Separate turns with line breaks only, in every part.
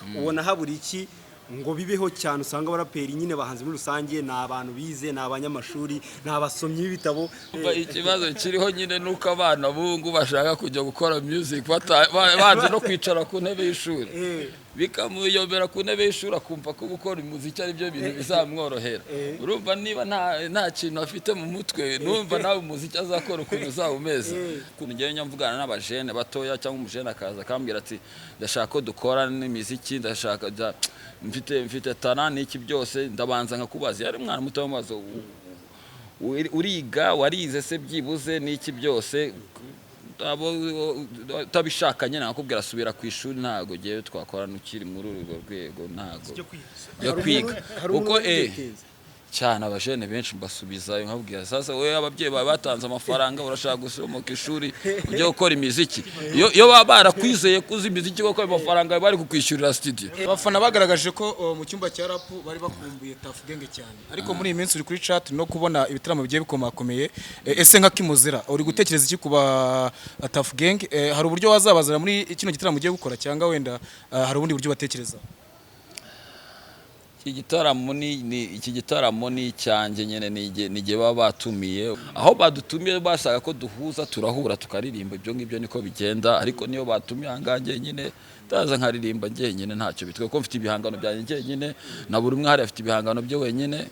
ubona habura iki ngo bibeho cyane usanga abaraperi nyine bahanze muri rusange ni abantu bize ni abanyamashuri ni abasomyi b'ibitabo
ikibazo kiriho nyine nuko abana bungu bashaka kujya gukora music banze no kwicara ku ntebe y'ishuri bikamuyobera ku ntebe y'ishuri akumva ko gukora umuziki ari byo bintu bizamworohera urumva niba nta kintu afite mu mutwe numva nawe umuziki azakora ukuntu uzawumeze ukuntu ngewe nyamvugana n'abajene batoya cyangwa umujene akaza akambwira ati ndashaka ko dukora n'imiziki ndashaka mfite tana n'iki byose ndabanza nkakubaza yari mwana muto w'amazo uriga warize se byibuze n'iki byose tabishakanye nakubwira asubira ku ishuri ntago giye twakora n'ukiri muri urwo rwego ntago yo kwiga uko cyane abajene benshi mbasubizayo nkabwira sasa we ababyeyi batanze amafaranga urashaka gusomoka ishuri ujye gukora imiziki yo barakwizeye kuzi imiziki kuko amafaranga bari kukwishyurira studio
abafana bagaragaje ko mu cyumba cya rap bari bakumbuye Tuff Gang cyane ariko muri iyi minsi uri kuri chat no kubona ibitaramo bigiye bikomakomeye ese nka Kimuzira uri gutekereza iki kuba Tuff Gang hari uburyo wazabazana muri kino gitaramo ugiye gukora cyangwa wenda hari ubundi buryo batekereza
iki gitaramo ni cyanjye nyene nige baba batumiye aho badutumiye bashaka ko duhuza turahura tukaririmba ibyo ngibyo niko bigenda ariko niyo batumiye hangange nyine ndaza nkaririmba nyine ntacyo bitwe ko mfite ibihangano byanjye nyine na buri umwe hari afite ibihangano bye wenyine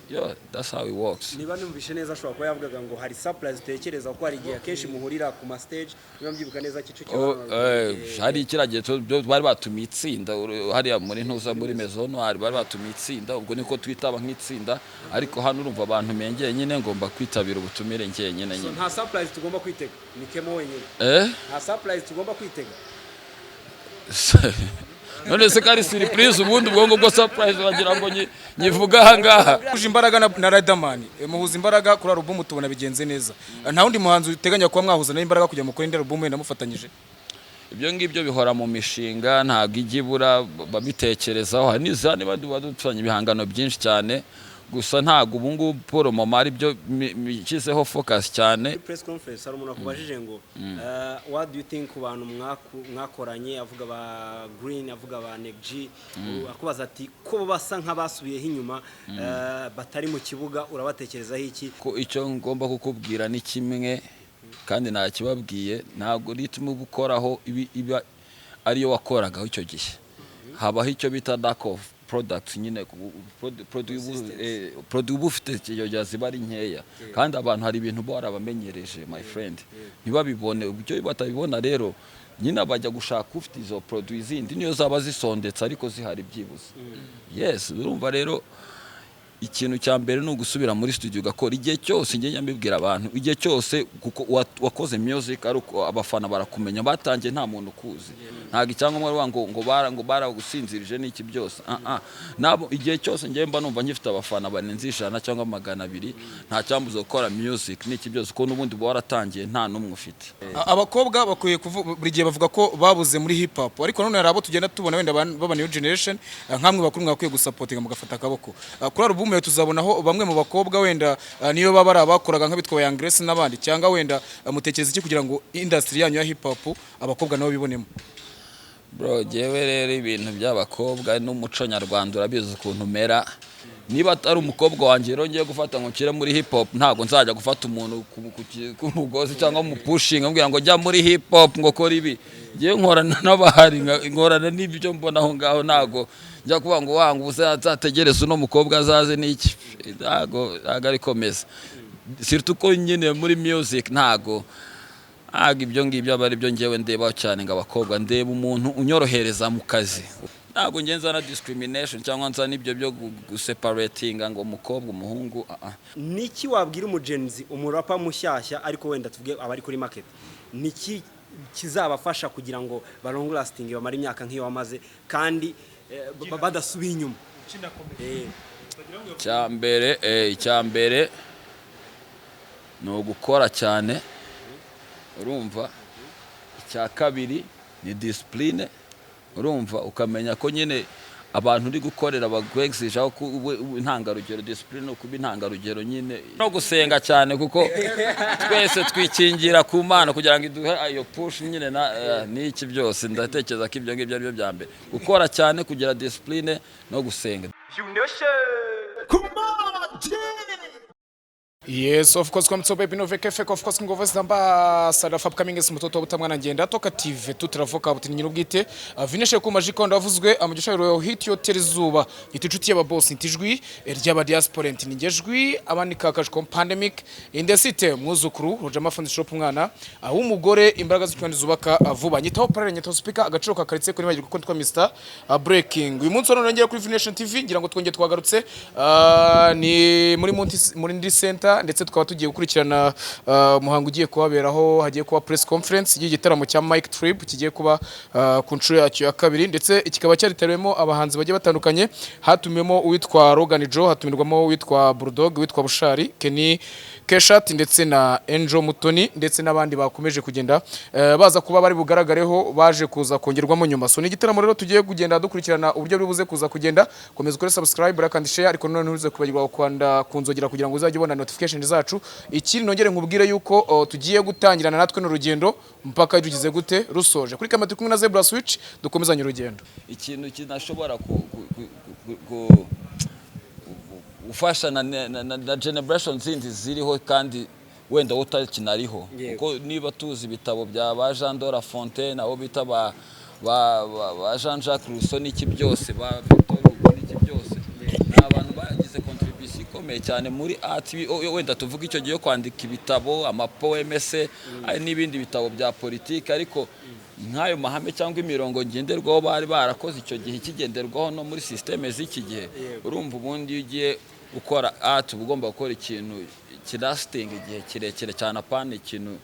that's how it works.
Niba numvishe neza ashobora kuba yavugaga ngo hari surprise utekereza ko hari igihe akenshi muhurira ku ma stage niba mbyibuka neza Kicukiro
hari kiragiye bari batumiye itsinda hari muri ntuza muri Maison Noire bari batumiye itsinda ubwo niko twitaba nk'itsinda ariko hano urumva abantu mengeye nyine ngomba kwitabira ubutumire nyine
nta surprise tugomba kwitega ni Kemo wenyine nta surprise tugomba kwitega
none se kari surprise ubundi ubwongo bwo surprise bagira ngo nyivuga ahangaha
uje imbaraga na Riderman muhuza imbaraga kuri album tubona bigenze neza nta wundi muhanzi uteganya kuba mwahuza n'imbaraga kujya mu kuri album yenda mufatanyije
ibyo ngibyo bihora mu mishinga ntago igibura babitekerezaho hari n'izane badutanye ibihangano byinshi cyane gusa ntago ubungu Paul Mama ari byo mikizeho focus cyane.
Press conference hari umuntu akubajije ngo what do you think ku bantu mwakoranye avuga ba Green avuga ba Negji akubaza ati ko basa nk'abasubiyeho inyuma batari mu kibuga urabatekerezaho iki
ko icyo ngomba kukubwira ni kimwe kandi nakibabwiye ntago ritmu gukoraho iba ariyo wakoragaho icyo gihe habaho icyo bita lack of products nyine product bufite cyo ziba ari nkeya kandi abantu hari ibintu bo arabamenyereje my friend ntibabibone ubyo batabibona rero nyine abajya gushaka ufite izo produits zindi niyo zaba zisondetse ariko zihari byibuze yes urumva rero ikintu cya mbere no gusubira muri studio gakora igihe cyose ngiye nyambibwira abantu igihe cyose kuko wakoze music ari abafana barakumenya batangiye nta muntu kuzi ntago icyangombwa ngo baragusinzirije n'iki byose nabo igihe cyose ngiye mba numva ngifite abafana banenzishana cyangwa 200 nta cyambuzo gukora music n'iki byose ko nubundi bo waratangiye nta numwe ufite
abakobwa bakwiye buri gihe bavuga ko babuze muri hip hop ariko none harabo tugenda tubona wenda baba new generation nkamwe bakuru mwakwiye gusupportinga mugafata akaboko kuri album tuzabonaho bamwe mu bakobwa wenda niyo baba abakoraga nk'abitwa Young Grace n'abandi cyangwa wenda mutekereza iki kugira ngo industry yanyu ya hip hop abakobwa nabo bibonemo
bro jewe rero ibintu by'abakobwa n'umuco nyarwanda urabizi ukuntu mera niba atari umukobwa wanje rero ngiye gufata ngo kire muri hip hop ntago nzajya gufata umuntu ku mugozi cyangwa mu pushing ambwira ngo jya muri hip hop ngo kora ibi ngiye nkorana n'abahari nkorana n'ibyo mbona aho ngaho ntago njya kuba ngo wanga uzategereza uno mukobwa azaze n'iki ntago ari komeza surtout ko nyine muri music ntago ibyo ngibyo abari byo ngewe ndeba cyane ngo abakobwa ndeba umuntu unyorohereza mu kazi ntago ngenza na discrimination cyangwa nza nibyo byo guseparatinga ngo umukobwa umuhungu
niki wabwira umugenzi umurapa mushyashya ariko wenda tuvuge abari kuri market niki kizabafasha kugira ngo balong lasting bamara imyaka nk'iyo wamaze kandi badasubiye inyuma
icyambere no gukora cyane urumva icya kabiri ni discipline urumva ukamenya ko nyine abantu uri gukorera bagwexijeho intangarugero discipline no kuba intangarugero nyine no gusenga cyane kuko twese twikingira ku Mana kugira ngo iduhe ayo push nyine n'iki byose ndatekereza ko ibyo ngibyo ari byo bya mbere gukora cyane kugira discipline no gusenga.
Yes, of course, come to baby no veke fake of course ngo voice namba sada fab coming is mutoto butamwana ngenda toka TV tutaravuka buti nyine ubwite vineshe ku majiko ndavuzwe amugisha ro hit yo terizuba iticuti y'aba boss intijwi ry'aba diaspora ntingejwi abandi kakajwe pandemic in the city mwuzukuru Rojama Fund Shop mwana aho umugore imbaraga z'Rwanda zubaka vuba nyitaho parallel nyitaho speaker agaciro kakaritse kuri bagirwa ko twa Mr Breaking uyu munsi ono ngera kuri Vination TV ngira ngo twongeye twagarutse ni muri ndi center ndetse tukaba tugiye gukurikirana muhango ugiye kubaberaho hagiye kuba press conference y'igitaramo cya Mike Trip kigiye kuba ku nshuro yacyo ya kabiri ndetse ikikaba cyaritarwemo abahanzi bagiye batandukanye hatumyemo uwitwa Rogan Joe hatumirwamo uwitwa Bulldog uwitwa Bushari Kenny Keshat ndetse na Angel Mutoni ndetse n'abandi bakomeje kugenda baza kuba bari bugaragareho baje kuza kongerwamo nyuma so ni igitaramo rero tugiye kugenda dukurikirana uburyo bibuze kuza kugenda komeza ukore subscribe like and share ariko none ntuze kubagirwa kwanda kunzogera kugira ngo uzajye ubona notification zacu ikindi nongere nkubwire yuko tugiye gutangirana natwe n'urugendo mpaka tugize gute rusoje kuri kamera kumwe na Zebra Switch dukomezanye urugendo
ikintu kinashobora ufasha na generation zindi ziriho kandi wenda utakinariho kuko niba tuzi ibitabo bya ba Jean de La Fontaine abo bita ba Jean-Jacques Rousseau n'iki byose ba Victor Hugo n'iki byose abantu bagize contribution ikomeye cyane muri art wenda tuvuga icyo gihe kwandika ibitabo amapoemese n'ibindi bitabo bya politike ariko nkayo mahame cyangwa imirongo ngenderwaho bari barakoze icyo gihe kigenderwaho no muri systeme z'iki gihe urumva ubundi ugiye ukora art ugomba gukora ikintu kirasting igihe kirekire cyane apana ikintu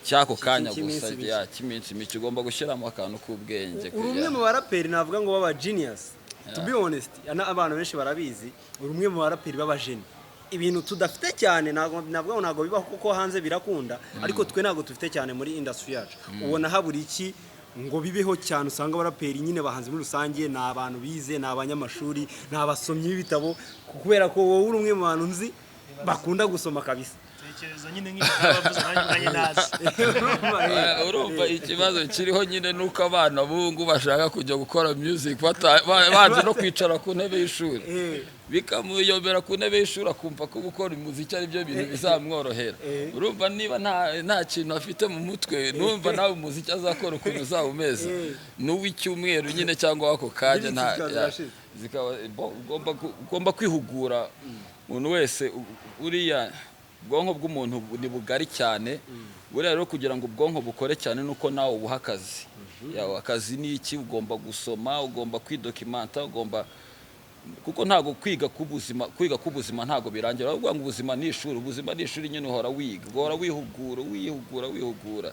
cyako kanya gusa ya kiminsi miki ugomba gushyiramo akantu k'ubwenge
urumwe mu baraperi navuga ngo baba genius to be honest abantu benshi barabizi urumwe mu baraperi baba geni ibintu tudafite cyane ntabwo bibaho kuko hanze birakunda ariko twe ntabwo dufite cyane muri industry yacu ubona haburi iki ngo bibeho cyane usanga baraperi nyine bahanze muri rusange na abantu bize na abanyamashuri na abasomyi b'ibitabo kubera ko wowe uri umwe mu bantu nzi bakunda gusoma kabisa
tekereza nyine nk'abavuze nanjye nazi
urumva ikibazo kiriho nyine nuko abana bungu bashaka kujya gukora music baje no kwicara ku ntebe y'ishuri bikamuyobera ku ntebe y'ishuri akumva ko gukora umuziki ari byo bintu bizamworohera urumva niba nta kintu afite mu mutwe numva nawe umuziki azakora ukuntu uzaba umeze n'uw'icyumweru nyine cyangwa wako kanya ugomba kwihugura umuntu wese uriya ubwonko bw'umuntu ni bugari cyane buriya rero kugira ngo ubwonko bukore cyane nuko nawe ubuha akazi akazi ni iki ugomba gusoma ugomba kwidokimanta ugomba kuko ntago kwiga kubuzima ntago birangira ahubwo ngo ubuzima ni ishuri nyine uhora wiga ugora wihugura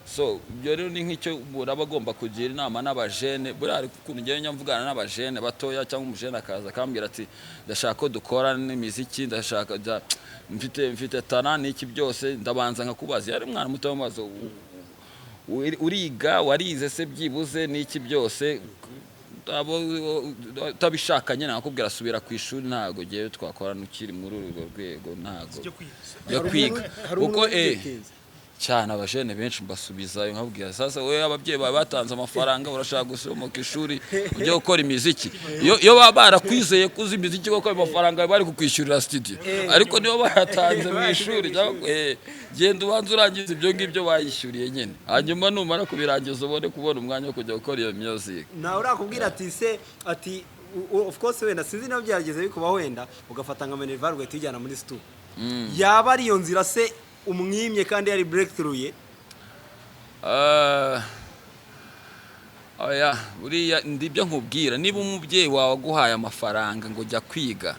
so ibyo rero ni nk'icyo uraba agomba kugira inama n'abajene buriya ukuntu ngiye nyamvugana n'abajene batoya cyangwa umujene akaza akambwira ati ndashaka ko dukora n'imiziki ndashaka mfite tana n'iki byose ndabanza nkakubaza yari mwana muto w'amazo uriga warize se byibuze n'iki byose tabishaka nyine nakubwira subira ku ishuri ntago giye twakorana ukiri muri urwo rwego ntago yo kwiga uko cyane abajene benshi mbasubizayo nkabwira sasa wowe ababyeyi batanze amafaranga urashaka gusomoka ishuri ujye gukora imiziki yo barakwizeye kuzi imiziki kuko amafaranga bari kukwishyurira studio ariko niyo bayatanze mu ishuri genda ubanza urangiza ibyo ngibyo bayishyuriye nyine hanyuma numara kubirangiza ubone kubona umwanya wo kujya gukora iyo music
nawe urakubwira ati of course wenda sinzi nawe byageze bikuba wenda ugafata nka Minerval ugahita ujyana muri studio yaba ari iyo nzira se umwimye kandi yari breakthrough ye
buriya ndibyo nkubwira niba umubyeyi wawe aguhaye amafaranga ngo jya kwiga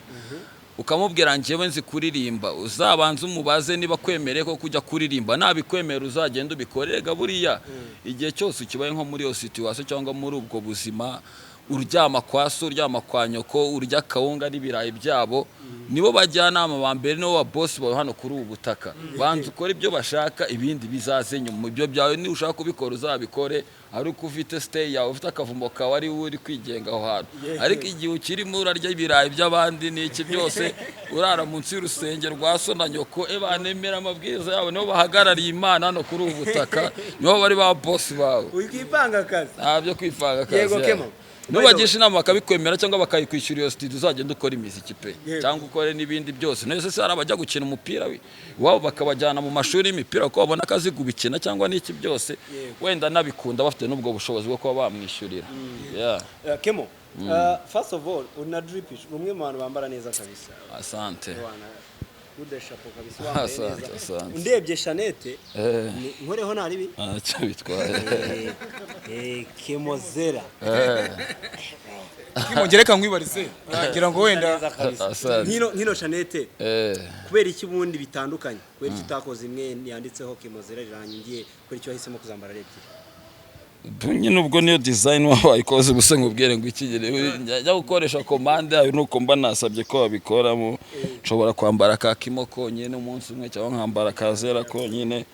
ukamubwira njyewe nzi kuririmba uzabanza umubaze niba kwemereye ko kujya kuririmba nabikwemera uzagenda ubikorega buriya igihe cyose ukibaye nko muri iyo situation cyangwa muri ubwo buzima uryama kwa so uryama kwa nyoko urya kawunga n'ibirayi byabo nibo bajyanama ba mbere nibo ba boss bawe hano kuri ubu butaka banze ukora ibyo bashaka ibindi bizaze nyuma ibyo byawe ni ushaka kubikora uzabikore ari uko ufite stay yawe ufite akavumbo kawe ari uri kwigenga aho hantu ariko igihe ukirimo urarya ibirayi by'abandi n'iki byose urara munsi y'urusengero rwa so na nyoko banemera amabwiriza yabo nibo bahagarariye Imana hano kuri ubu butaka nibo bari ba boss bawe
wikipanga akazi
ntabyo kwipanga akazi
yego Kemo
nubagisha inama bakabikwemera cyangwa bakayikwishyura iyo studio uzagenda ukora imiziki pe cyangwa ukore n'ibindi byose nese se arabajya gukina umupira wabo bakabajyana mu mashuri y'imipira ko babona akazi gubikina cyangwa n'iki byose wenda nabikunda bafite n'ubwo bushobozi bwo kuba bamwishyurira
Kemo first of all una dripish umwe mu bantu bambara neza kabisa
asante
udeshapo kabisa wambaye neza
asante
ndebye Shanete nkoreho naribi
cyo bitwaye
Kemozera
Kimongereka nkwibarize ngira ngo wenda
nkino Shanete kubera iki bundi bitandukanye kubera iki utakoze imwe yanditseho Kemozera rirangiye kubera iki wahisemo kuzambara rebye
nyine ubwo niyo design wayikoze gusa nkubwire ngo ikigere njya gukoresha commande yawe nuko mba nasabye ko babikoramo nshobora kwambara ka kimo konyine umunsi umwe cyangwa nkambara kazera konyine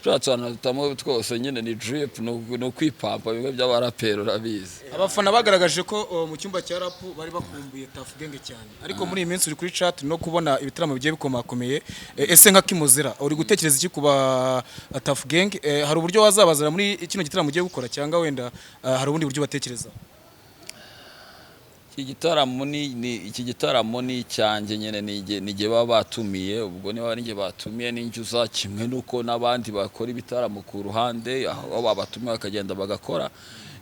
cyatwana tutamo twose nyine ni drip no kwipampa bimwe by'abarapero urabizi
abafana bagaragaje ko mu cyumba cya rap bari bakumbuye Tuff Gang cyane ariko muri iyi minsi uri kuri chat no kubona ibitaramo bigiye bikomakomeye ese nka Kimozera uri gutekereza iki kuba Tuff Gang hari uburyo wazabazana muri kino gitaramo ugiye gukora cyangwa wenda hari ubundi buryo batekereza
iki gitaramo ni cyanjye nyene nige baba batumiye ubwo niba nige batumiye n'injuza kimwe nuko nabandi bakora ibitaramo ku ruhande aho babatumiye bakagenda bagakora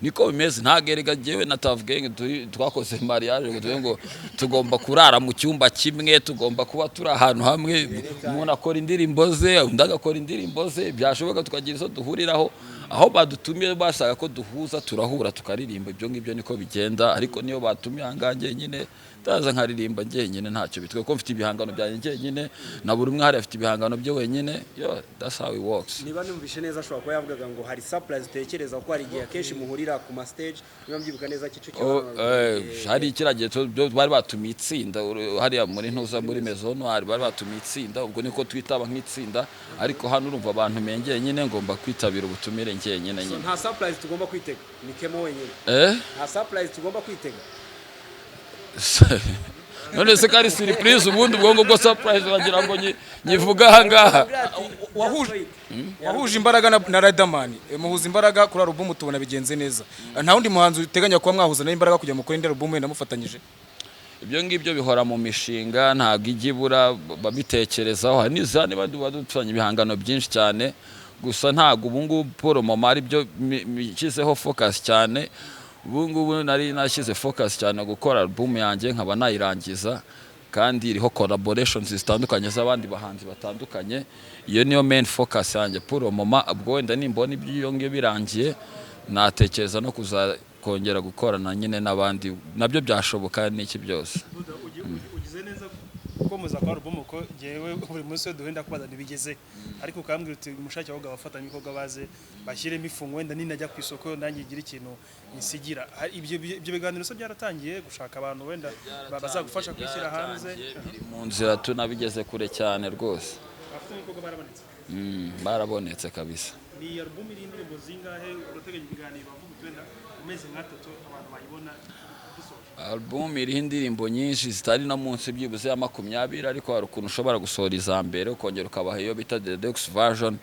niko bimeze ntagerega jewe na Tuff Gang twakoze mariage ngo tugomba kurara mu cyumba kimwe tugomba kuba turi ahantu hamwe umuntu akora indirimbo ze undagakora indirimbo ze byashoboka tukagira iso duhuriraho aho badutumiye bashaka ko duhuza turahura tukaririmba ibyo ngibyo niko bigenda ariko niyo batumiye hangange nyine ndaza nkaririmba ngenyine ntacyo bitwe ko mfite ibihangano byanjye ngenyine na buri umwe hari afite ibihangano bye wenyine that's how it works
niba numvishe neza ashobora kuba yavugaga ngo hari surprise utekereza ko hari igihe akenshi muhurira ku ma stage niba mbyibuka neza Kicukiro
hari ikiragiye bari batumiye itsinda hariya muri ntuza muri Maison Noire bari batumiye itsinda ubwo niko twitaba nk'itsinda ariko hano urumva abantu mengeye nyine ngomba kwitabira ubutumire ngenyine nyine
nta surprise tugomba kwitega ni Kemo wenyine nta surprise tugomba kwitega
none se kari surprise ubundi ubwongo bwo surprise bagira ngo nyivuga aha ngaha
wahuje imbaraga na Riderman muhuza imbaraga kuri album tubona bigenze neza nta wundi muhanzi uteganya kuba mwahuza n'imbaraga kujya mukora indi album wenda mufatanyije
ibyo ngibyo bihora mu mishinga ntabwo igibura babitekerezaho hari n'izandi badutanye ibihangano byinshi cyane gusa ntabwo ubu ngubu Paul Mama ari byo mikizeho focus cyane ubu ngubu nari nashyize focus cyane gukora album yanjye nkaba nayirangiza kandi iriho collaborations zitandukanye z'abandi bahanzi batandukanye iyo niyo main focus yanjye Paul Mama ubwo wenda nimbona ibyo ngibyo birangiye natekereza no kuzakongera gukorana nyine n'abandi nabyo byashoboka n'iki byose
ugize neza gukomeza kwa album ko jewe buri munsi duhenda kubaza nibigeze ariko ukambwira uti umushake wawe abafatanye ko gabaze bashyiremo ifungo wenda ninajya ku isoko nanjye igira ikintu nisigira ibyo biganiro so byaratangiye gushaka abantu wenda bazagufasha kwishyira hanze
mu nzira tunabigeze kure cyane rwose barabonetse kabisa
ni album iri indirimbo zingahe urateganya ibiganiro bavuga twenda umeze nk'atatu abantu bayibona
album iriho indirimbo nyinshi zitari no munsi byibuze ya 20 ariko hari ukuntu ushobora gusohora iza mbere ukongera ukabaha iyo bita deluxe version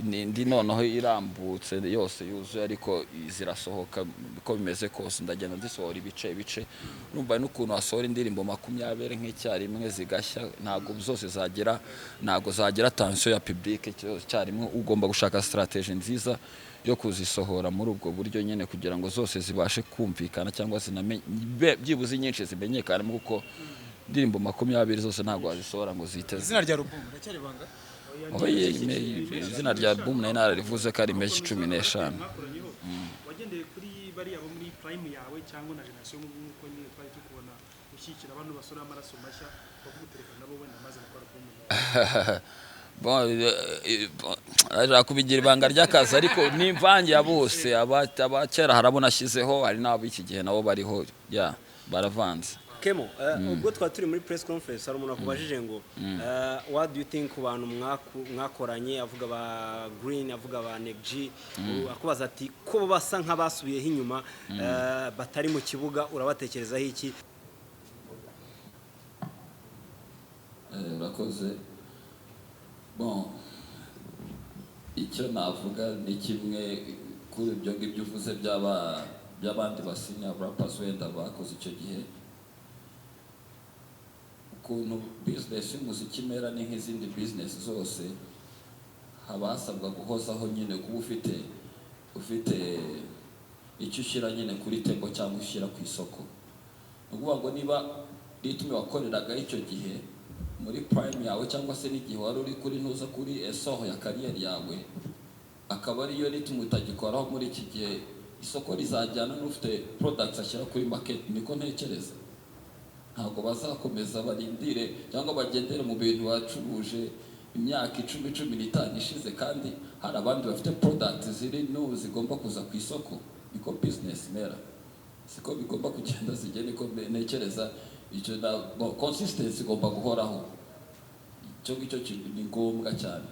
ndi noneho irambutse yose yuzuye ariko zirasohoka uko bimeze kose ndagenda ndisohora ibice numva n'ukuntu wasohora indirimbo 20 nk'icyarimwe zigashya ntabwo zose zagera ntabwo zagera attention ya public cyarimwe ugomba gushaka strategy nziza yo kuzisohora muri ubwo buryo nyene kugira ngo zose zibashe kumvikana cyangwa byibuze nyinshi zimenyekana kuko indirimbo 20 zose ntabwo wazisohora ngo ziteze
izina rya album ndacyari banga
izina rya album nayo nararivuze ko ari meshi 15
wagendeye kuri bari abo muri prime yawe cyangwa na generation nk'uko nyine twari tukubona ushyikira abantu basura amaraso mashya bavugutereka nabo wenda maze gukora album
Aja kubigira ibanga ry'akazi ariko n'imvange ya bose abakera harabona ashyizeho hari n'ab'iki gihe nabo bariho baravanze.
Kemo, ubwo twari turi muri press conference hari umuntu akubajije ngo what do you think ku bantu mwakoranye avuga ba Green avuga ba NEG akubaza ati ko basa nk'abasubiyeho inyuma batari mu kibuga urabatekerezaho iki?
Urakoze. Bon, icyo navuga ni kimwe kuri ibyo ngibyo uvuze by'abandi basinya rappers wenda bakoze icyo gihe. Ukuntu business y'umuziki imera ni nk'izindi business zose, haba hasabwa guhozaho nyine kuba ufite icyo ushyira nyine kuri table cyangwa ushyira ku isoko. Ni ukuvuga ngo niba ritme wakoreraga icyo gihe muri prime yawe cyangwa se n'igihe wari uri kuri ntuza kuri esoho ya kariyeri yawe, akaba ariyo ritme utagikoraho muri iki gihe, isoko rizajyana n'ufite products ashyira kuri market. Niko ntekereza. Ntabwo bazakomeza barindire cyangwa bagendere mu bintu bacuruje imyaka 10-15 ishize kandi hari abandi bafite products ziri zigomba kuza ku isoko. Niko business mera, siko bigomba kugenda zigene. Niko ntekereza icyo na consistency igomba guhoraho. Icyo ngicyo kintu ni ngombwa cyane.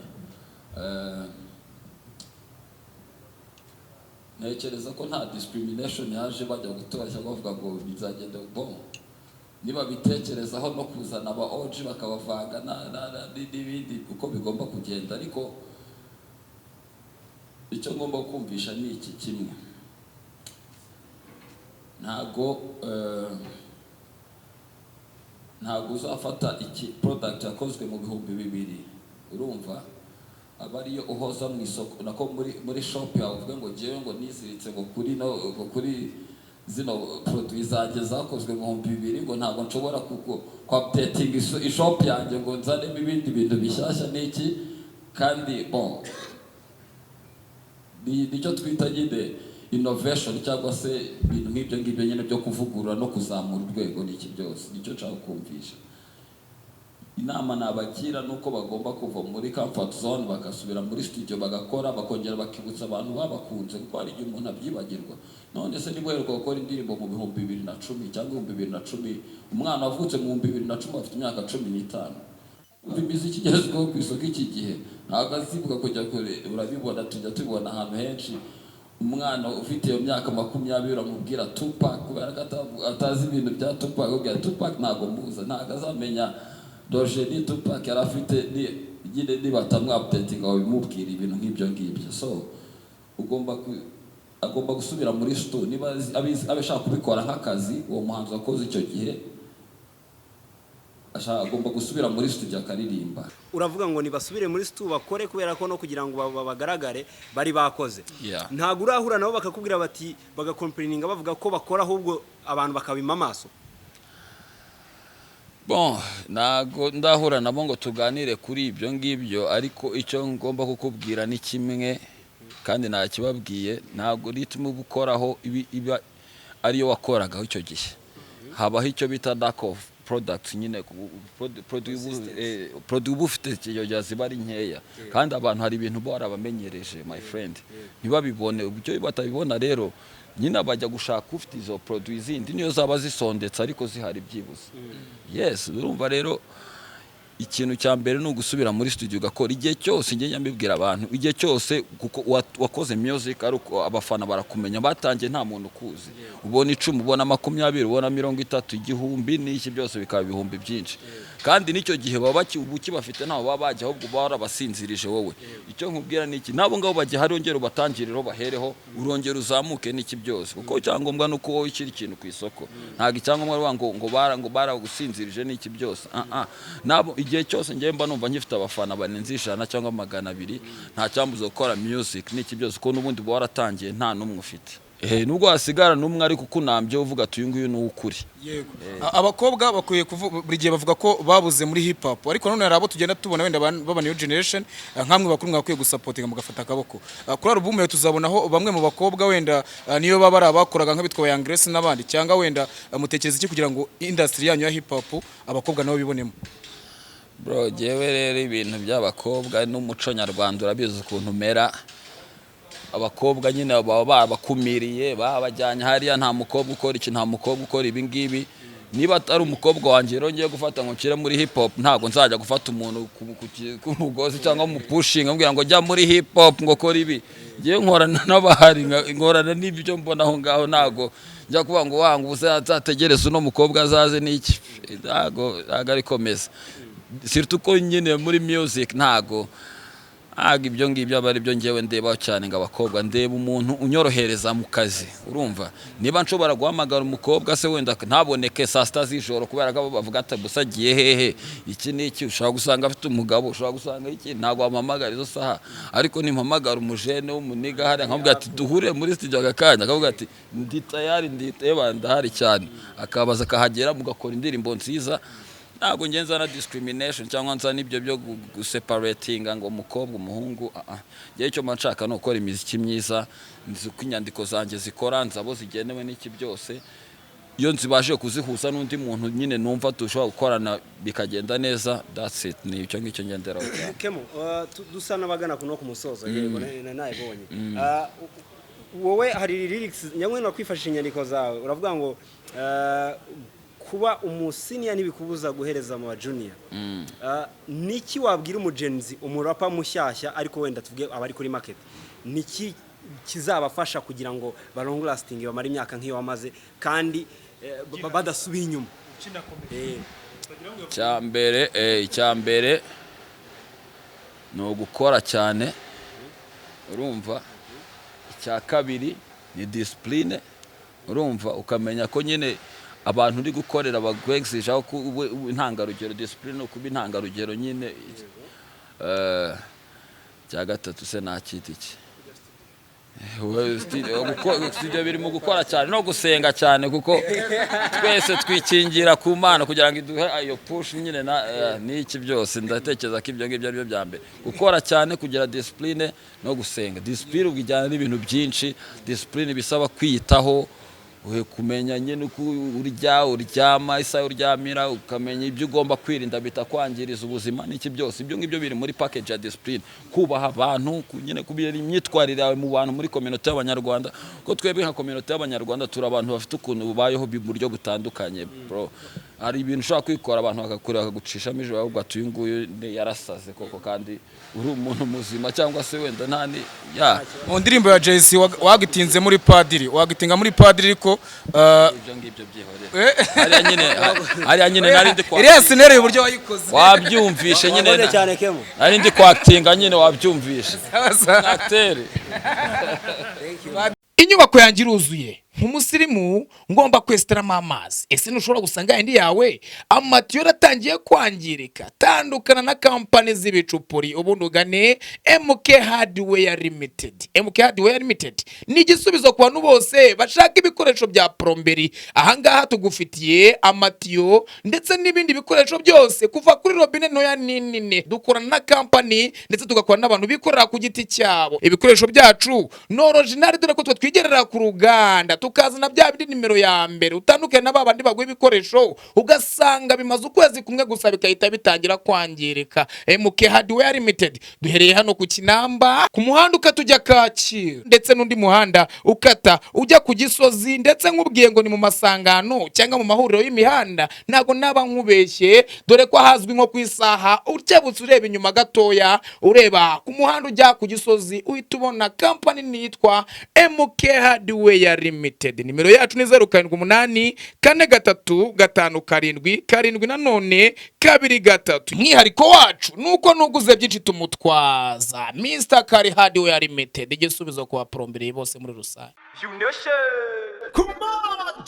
Ntekereza ko nta discrimination yaje bajya gutoranya bavuga ngo bizagenda bon. Niba bitekerezaho no kuzana aba OG bakabavanga n'ibindi uko bigomba kugenda, ariko icyo ngomba kumvisha ni iki kimwe. Ntago uzafata iki product yakozwe mu 2000 urumva aba ariyo uhoza mu isoko nako muri shop yawe uvuga ngo jewe ngo niziritse ngo kuri zino produits zanjye zakozwe mu 2000 ngo ntabwo nshobora updating ishop yanjye ngo nzane ibindi bintu bishyashya n'iki. Kandi bon nicyo twita nyine innovation cyangwa se ibintu nk'ibyo ngibyo nyine byo kuvugurura no kuzamura urwego n'iki byose. Nicyo nshaka kumvisha. Inama nabagira nuko bagomba kuva muri comfort zone bagasubira muri studio bagakora bakongera bakibutsa abantu babakunze kuko hari igihe umuntu abyibagirwa. None se niba uheruka gukora indirimbo mu 2010 cyangwa 2010, umwana wavutse mu 2010 afite imyaka 15, imiziki igezweho ku isoko iki gihe ntabwo azibuka kujya kure. Urabibona tujya tubona ahantu henshi umwana ufite iyo myaka 20 uramubwira Tupac kubera atazi ibintu bya Tupac, ubwira Tupac ntabwo muza, ntabwo azamenya Doje ni Tupac yari afite nyine nibatamwa updating aho bimubwira ibintu nk'ibyo ngibyo. So agomba gusubira muri studio niba abashaka kubikora nk'akazi. Uwo muhanzi wakoze icyo gihe agomba gusubira muri studio akaririmba.
Uravuga ngo nibasubire muri studio bakore kubera ko no kugira ngo bagaragare bari bakoze. Ntago urahura nabo bakakubwira bati bagakomplaininga bavuga ko bakora ahubwo abantu bakabima amaso.
Bon, nago ndahura nabo ngo tuganire kuri ibyo ngibyo, ariko icyo ngomba kukubwira ni kimwe kandi nakibabwiye. Ntago ritme ubukoraho iba ariyo wakoragaho icyo gihe. Habaho icyo bita lack of products nyine product ufite cyo ziba ari nkeya kandi abantu hari ibintu barabamenyereje my friend ntibabibone. Ubyo batabibona rero nyina bajya gushaka ufite izo produits zindi niyo zaba zisondetse ariko zihari byibuze. Yes, urumva rero ikintu cya mbere ni ugusubira muri studio ugakora. Igihe cyose njye nyambibwira abantu, igihe cyose kuko wakoze music aruko abafana barakumenya batangiye nta muntu kuzi. Ubona 10 ubona 20 ubona 30 igihumbi n'iki byose bikaba ibihumbi byinshi. Kandi nicyo gihe baba ubuki bafite nabo baba bajya ahubwo barabasinzirije wowe. Icyo nkubwira niki nabo ngabo bajya hari ongera ubatangiriro bahereho urongera uzamuke n'iki byose. Kuko cyangombwa nuko wowe ikiri ikintu ku isoko. Ntago icyangombwa ngo baragusinzirije n'iki byose. Nabo igihe cyose ngiye mba numva ngifite abafana banenzishana cyangwa 200 nta cyambuzo gukora music n'iki byose ko nubundi bo waratangiye nta numwe ufite. Nubwo hasigara numwe ariko kunambye uvuga tuyunguyu n'ukuri.
Yego. Abakobwa bakwiye kuvuga buri gihe bavuga ko babuze muri hip hop, ariko none hari abo tugenda tubona wenda baba new generation nkamwe bakuru mwakwiye gusupportinga mugafata akaboko. Kuri album ye tuzabonaho bamwe mu bakobwa wenda niyo baba ari abakoraga nk'abitwa Young Grace n'abandi cyangwa wenda mutekereza iki kugira ngo industry yanyu ya hip hop abakobwa nabo bibonemo.
bro jewe rero ibintu by'abakobwa n'umuco nyarwanda urabizi ukuntu mera. Abakobwa nyine baba babakumiriye babajyanye hariya, nta mukobwa ukora iki, nta mukobwa ukora ibi ngibi. Niba atari umukobwa wanjye rero ngiye gufata ngo nshyire muri hip hop, ntabwo nzajya gufata umuntu ku mugozi cyangwa mu pushing ambwira ngo jya muri hip hop ngo kora ibi. Ngiye nkorana n'abahari, nkorana n'ibyo mbona aho ngaho, ntabwo njya kuvuga ngo wanga uzategereza uno mukobwa azaze n'iki. Ntabwo ari komeza, surtout ko nyine muri music ntabwo ibyo ngibyo aba ari byo ngewe ndeba cyane ngo abakobwa, ndeba umuntu unyorohereza mu kazi. Urumva, niba nshobora guhamagara umukobwa se wenda ntaboneke saa sita z'ijoro kubera ko bavuga ati gusa agiye hehe iki n'iki, ushobora gusanga afite umugabo, ushobora gusanga iki, ntabwo wampamagara izo saha. Ariko nimpamagara umujene w'umuniga hariya nkavuga ati duhure muri studio agakanya, akavuga ati ndi tayari, ndahari cyane, akabaza akahagera mugakora indirimbo nziza. Ntabwo ngenza na discrimination cyangwa nza n'ibyo byo guseparatinga ngo umukobwa umuhungu. Ngiye icyo manshaka no gukora imiziki myiza, nzi ko inyandiko zanjye zikora, nzabo zigenewe n'iki byose. Iyo nzibaje kuzihuza n'undi muntu nyine numva dushobora gukorana bikagenda neza, that's it. Ni icyo ngicyo ngenderaho.
Kemo, dusa n'abagana kuno ku musozo yego nayibonye. Wowe hari lyrics nyamwe no kwifashisha inyandiko zawe, uravuga ngo kuba umusiniya ntibikubuza guhereza mu junior. Niki wabwira umugenzi umurapa mushyashya ariko wenda tuvuge abari kuri market, niki kizabafasha kugira ngo long lasting bamara imyaka nk'iyo wamaze kandi badasubiye inyuma? Icyambere no gukora cyane, urumva. Icya kabiri ni discipline, urumva, ukamenya ko nyine abantu uri gukorera bagwegisha ko intangarugero, discipline no kuba intangarugero nyine. Cya gatatu se nakiti iki, studio birimo gukora cyane no gusenga cyane, kuko twese twikingira ku Mana kugira ngo iduhe ayo push nyine n'iki byose. Ndatekereza ko ibyo ngibyo ari byo bya mbere, gukora cyane, kugira discipline no gusenga. Discipline ubwijyana n'ibintu byinshi, discipline bisaba kwiyitaho, kumenya nyine uko uryama, isaha uryamira, ukamenya ibyo ugomba kwirinda bitakwangiriza ubuzima n'iki byose. Ibyo ngibyo biri muri package ya discipline. Kubaha abantu, nyine kubira imyitwarire yawe mu bantu muri community y'Abanyarwanda, ko twebwe nka community y'Abanyarwanda turi abantu bafite ukuntu bubayeho mu buryo butandukanye bro. Hari ibintu ushobora kwikora abantu bakakureba bakagucishamo ijoro, ahubwo ati uyu nguyu yarasaze koko kandi uri umuntu muzima, cyangwa se wenda ntani
mu ndirimbo ya Jay Z wagitinze muri padiri, wagitinga muri padiri, ariko
ibyo ngibyo byihorera hariya nyine nari ndi kwa
iriya sinere uburyo wayikoze
wabyumvishe nyine, nari ndi kwakitinga nyine wabyumvishe acteur.
Inyubako yanjye iruzuye, nk'umusirimu ngomba kwesitaramo amazi. Ese ntushobora gusanga indi yawe amatiyo yaratangiye kwangirika? Tandukana na kampani z'ibicupuri ubundi ugane MK Hardware Limited. MK Hardware Limited ni igisubizo ku bantu bose bashaka ibikoresho bya plomberi. Ahangaha tugufitiye amatiyo ndetse n'ibindi bikoresho byose kuva kuri robine ntoya n'inini. Dukorana na kampani ndetse tugakorana n'abantu bikorera ku giti cyabo. Ibikoresho byacu ni original, dore ko twigerera ku ruganda tukazana bya bindi nimero ya mbere. Utandukanye na babandi baguye ibikoresho ugasanga bimaze ukwezi kumwe gusa bikahita bitangira kwangirika. MK Hardware Limited duhereye hano ku Kinamba, ku muhanda ukatujya Kacyiru, ndetse n'undi muhanda ukata ujya ku Gisozi, ndetse nk'ubwiye ngo ni mu masangano cyangwa mu mahuriro y'imihanda. Ntago naba nkubeshye, dore ko hazwi nko ku isaha ukebutse ureba inyuma gatoya, ureba ku muhanda ujya ku Gisozi, uhita ubona kampani nitwa MK Hardware Limited. Nimero yacu ni 0788 4357 7 nanone 23. Mwihariko wacu nuko nuguze byinshi tumutwaza. Mr. Kari Hardware Limited, igisubizo kwa plomberi bose muri rusange.
Come on,